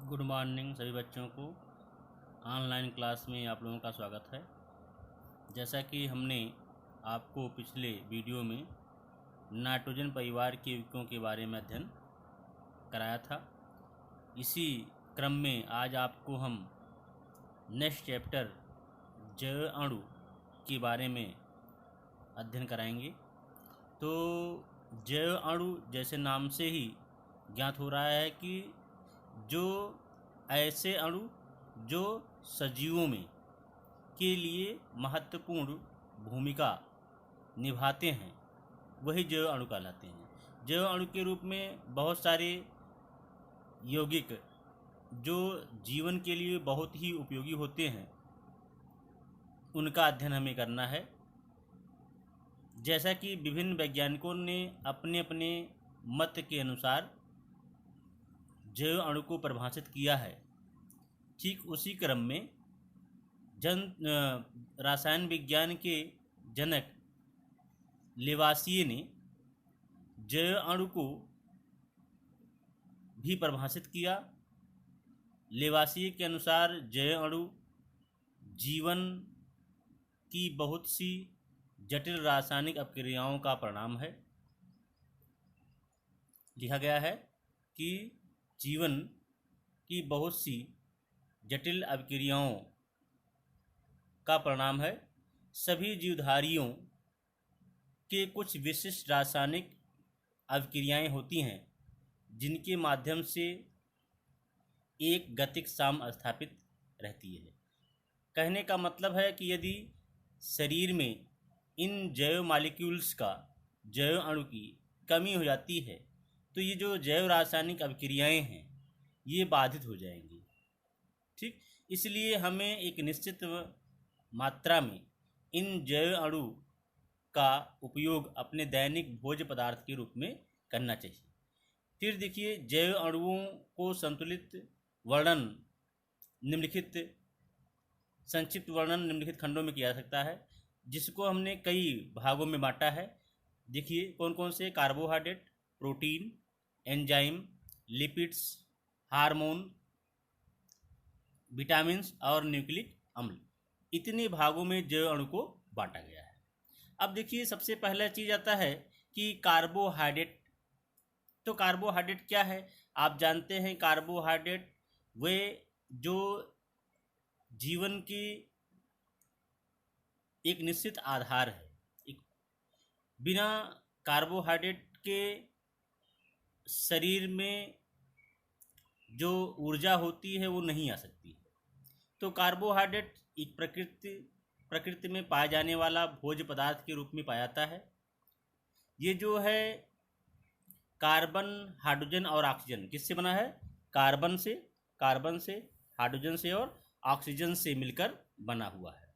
Good morning सभी बच्चों को। ऑनलाइन क्लास में आप लोगों का स्वागत है। जैसा कि हमने आपको पिछले वीडियो में नाइट्रोजन परिवार के युग्मों के बारे में अध्ययन कराया था, इसी क्रम में आज आपको हम नेक्स्ट चैप्टर जैव अणु के बारे में अध्ययन कराएंगे। तो जैव अणु जैसे नाम से ही ज्ञात हो रहा है कि जो ऐसे अणु जो सजीवों में के लिए महत्वपूर्ण भूमिका निभाते हैं वही जैव अणु कहलाते हैं। जैव अणु के रूप में बहुत सारे यौगिक जो जीवन के लिए बहुत ही उपयोगी होते हैं उनका अध्ययन हमें करना है। जैसा कि विभिन्न वैज्ञानिकों ने अपने अपने मत के अनुसार जैव अणु को परिभाषित किया है, ठीक उसी क्रम में रसायन विज्ञान के जनक लेवासिये ने जैव अणु को भी परिभाषित किया। लेवासिये के अनुसार जैव अणु जीवन की बहुत सी जटिल रासायनिक अपक्रियाओं का परिणाम है। लिखा गया है कि जीवन की बहुत सी जटिल अभिक्रियाओं का परिणाम है। सभी जीवधारियों के कुछ विशिष्ट रासायनिक अभिक्रियाएं होती हैं जिनके माध्यम से एक गतिक साम स्थापित रहती है। कहने का मतलब है कि यदि शरीर में इन जैव मॉलिक्यूल्स का जैव अणु की कमी हो जाती है तो ये जो जैव रासायनिक अभिक्रियाएं हैं ये बाधित हो जाएंगी। ठीक, इसलिए हमें एक निश्चित मात्रा में इन जैव अणु का उपयोग अपने दैनिक भोज्य पदार्थ के रूप में करना चाहिए। फिर देखिए, जैव अणुओं को संतुलित वर्णन निम्नलिखित संक्षिप्त वर्णन निम्नलिखित खंडों में किया जा सकता है, जिसको हमने कई भागों में बांटा है। देखिए कौन कौन से: carbohydrate, protein, enzyme, lipids, hormone, vitamins और न्यूक्लिक अम्ल। इतने भागों में जैव अणु को बांटा गया है। अब देखिए, सबसे पहला चीज आता है कि कार्बोहाइड्रेट। तो कार्बोहाइड्रेट क्या है? आप जानते हैं कार्बोहाइड्रेट वे जो जीवन की एक निश्चित आधार है। बिना कार्बोहाइड्रेट के शरीर में जो ऊर्जा होती है वो नहीं आ सकती। तो कार्बोहाइड्रेट एक प्रकृति में पाए जाने वाला भोज्य पदार्थ के रूप में पाया जाता है। ये जो है कार्बन, हाइड्रोजन और ऑक्सीजन किससे बना है? कार्बन से, हाइड्रोजन से और ऑक्सीजन से मिलकर बना हुआ है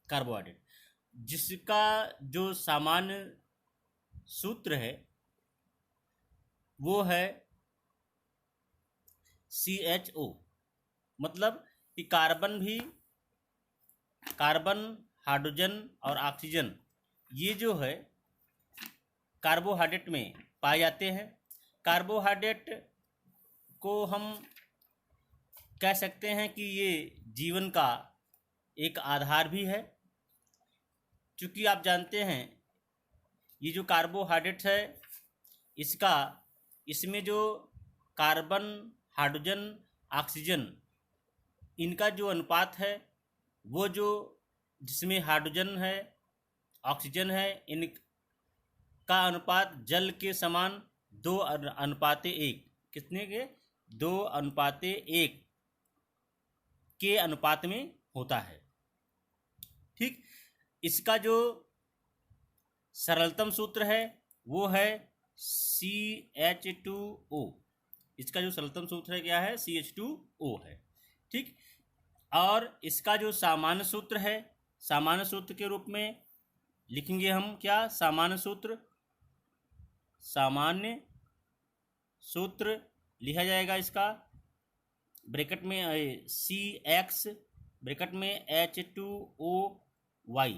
कार्बोहाइड्रेट, जिसका जो सामान्य सूत्र है वो है CHO। मतलब कि कार्बन, हाइड्रोजन और ऑक्सीजन ये जो है कार्बोहाइड्रेट में पाए जाते हैं। कार्बोहाइड्रेट को हम कह सकते हैं कि ये जीवन का एक आधार भी है, क्योंकि आप जानते हैं ये जो कार्बोहाइड्रेट है इसमें जो कार्बन, हाइड्रोजन, ऑक्सीजन इनका जो अनुपात है वो जो जिसमें हाइड्रोजन है, ऑक्सीजन है, इनका अनुपात जल के समान 2:1। कितने के? 2:1 के अनुपात में होता है। ठीक, इसका जो सरलतम सूत्र है वो है CH2O। इसका जो सरलतम सूत्र है क्या है? CH2O है। ठीक, और इसका जो सामान्य सूत्र के रूप में लिखेंगे हम क्या? सामान्य सूत्र लिखा जाएगा इसका ब्रैकेट में CX ब्रैकेट में H2OY।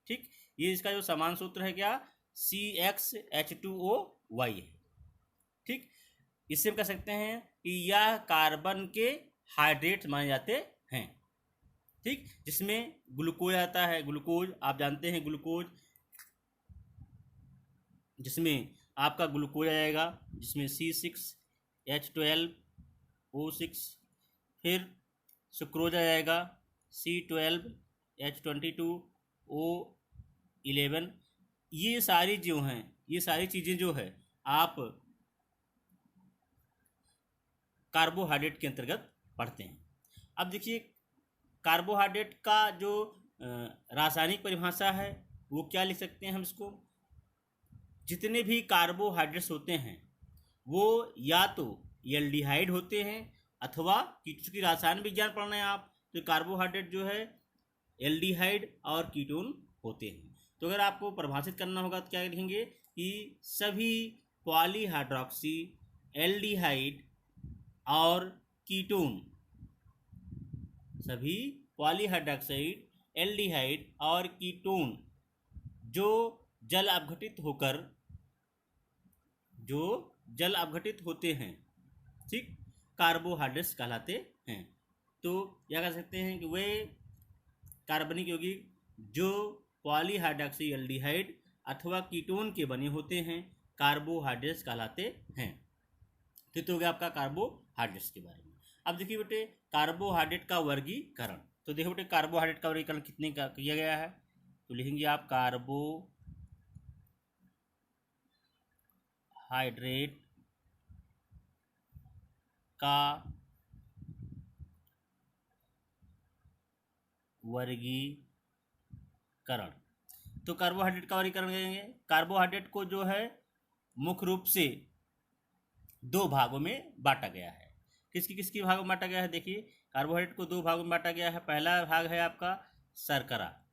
ठीक, ये इसका जो समान सूत्र है क्या? CXH2OY है। ठीक, इससे हम कह सकते हैं यह कार्बन के हाइड्रेट माने जाते हैं। ठीक, जिसमें ग्लूकोज आता है, ग्लूकोज आप जानते हैं, ग्लूकोज जिसमें आपका ग्लूकोज आएगा, जिसमें C6H12O6, फिर सुक्रोज आ जाएगा C12H22O11। ये सारी जो हैं, ये सारी चीज़ें जो है आप कार्बोहाइड्रेट के अंतर्गत पढ़ते हैं। अब देखिए कार्बोहाइड्रेट का जो रासायनिक परिभाषा है वो क्या लिख सकते हैं हम इसको, जितने भी कार्बोहाइड्रेट्स होते हैं वो या तो एल्डिहाइड होते हैं अथवा चूंकि रासायन विज्ञान पढ़ रहे हैं आप, तो कार्बोहाइड्रेट जो है एल्डिहाइड और कीटोन होते हैं। तो अगर आपको परिभाषित करना होगा तो क्या लिखेंगे कि सभी पॉलीहाइड्रोक्सी एल्डिहाइड और कीटोन, सभी पॉलीहाइड्रोक्साइड एल्डिहाइड और कीटोन जो जल अपघटित होते हैं, ठीक, कार्बोहाइड्रेट्स कहलाते हैं। तो क्या कह सकते हैं कि वे कार्बनिक यौगिक जो पॉलीहाइड्रोक्सी एल्डिहाइड अथवा कीटोन के बने होते हैं कार्बोहाइड्रेट्स कहलाते हैं। तो हो गया आपका कार्बोहाइड्रेट्स के बारे में। अब देखिए बेटे कार्बोहाइड्रेट का वर्गीकरण, तो देखो बेटे कार्बोहाइड्रेट का वर्गीकरण कितने का किया गया है, तो लिखेंगे आप कार्बोहाइड्रेट का वर्गीकरण। तो कार्बोहाइड्रेट का वर्गीकरण करेंगे, कार्बोहाइड्रेट को जो है मुख्य रूप से दो भागों में बांटा गया है। किसकी भागों में बांटा गया है, देखिए कार्बोहाइड्रेट को दो भागों में बांटा गया है। पहला भाग है आपका शर्करा,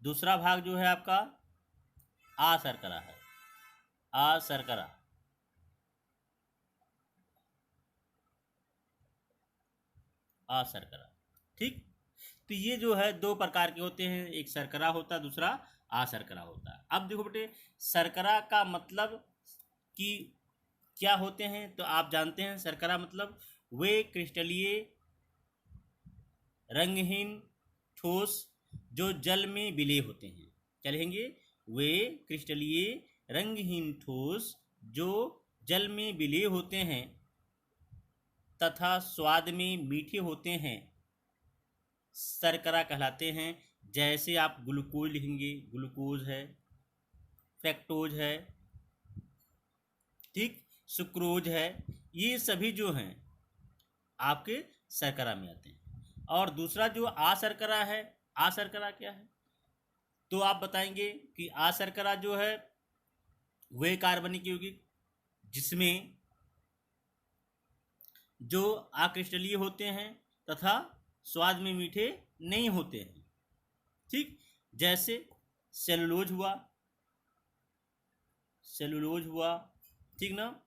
दूसरा भाग जो है आपका अशर्करा है, अशर्करा। अशर्करा, ठीक। तो ये जो है दो प्रकार के होते हैं, एक शर्करा होता है, दूसरा अशर्करा होता है। अब देखो बेटे शर्करा का मतलब कि क्या होते हैं, तो आप जानते हैं शर्करा मतलब वे क्रिस्टलीय रंगहीन ठोस जो जल में विलय होते हैं। क्या लिखेंगे, वे क्रिस्टलीय रंगहीन ठोस जो जल में विलय होते हैं तथा स्वाद में मीठे होते हैं, शर्करा कहलाते हैं। जैसे आप ग्लूकोज लिखेंगे, ग्लूकोज है, फ्रैक्टोज है, ठीक, सुक्रोज है, ये सभी जो हैं आपके शर्करा में आते हैं। और दूसरा जो अशर्करा है, अशर्करा क्या है, तो आप बताएंगे कि अशर्करा जो है वे कार्बनिक यौगिक जिसमें जो अक्रिस्टलीय होते हैं तथा स्वाद में मीठे नहीं होते हैं, ठीक। जैसे सेलुलोज हुआ, सेलुलोज हुआ, ठीक ना,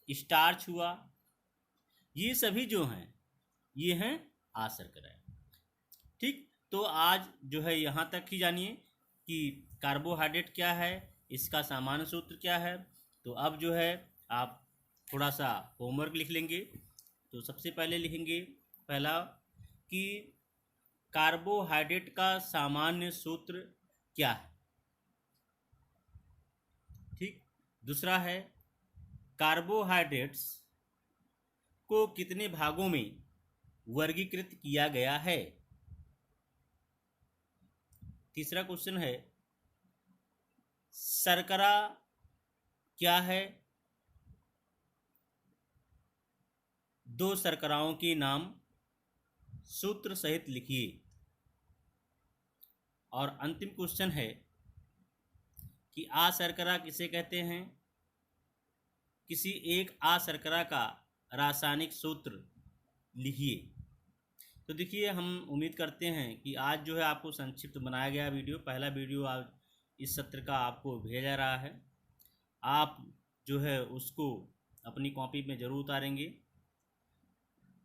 स्टार्च हुआ, ये सभी जो हैं ये हैं अशर्करा, ठीक। तो आज जो है यहाँ तक ही जानिए कि कार्बोहाइड्रेट क्या है, इसका सामान्य सूत्र क्या है। तो अब जो है आप थोड़ा सा होमवर्क लिख लेंगे। तो सबसे पहले लिखेंगे पहला कि कार्बोहाइड्रेट का सामान्य सूत्र क्या है, ठीक। दूसरा है कार्बोहाइड्रेट्स को कितने भागों में वर्गीकृत किया गया है। तीसरा क्वेश्चन है शर्करा क्या है, दो शर्कराओं के नाम सूत्र सहित लिखिए। और अंतिम क्वेश्चन है कि अशर्करा किसे कहते हैं, किसी एक अशर्करा का रासायनिक सूत्र लिखिए। तो देखिए हम उम्मीद करते हैं कि आज जो है आपको संक्षिप्त बनाया गया वीडियो, पहला वीडियो आज इस सत्र का आपको भेजा जा रहा है। आप जो है उसको अपनी कॉपी में ज़रूर उतारेंगे।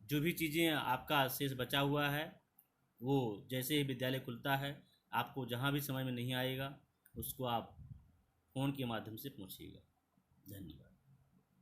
जो भी चीज़ें आपका शेष बचा हुआ है वो जैसे ही विद्यालय खुलता है आपको जहाँ भी समझ में नहीं आएगा उसको आप फ़ोन के माध्यम से पूछिएगा। धन्यवाद।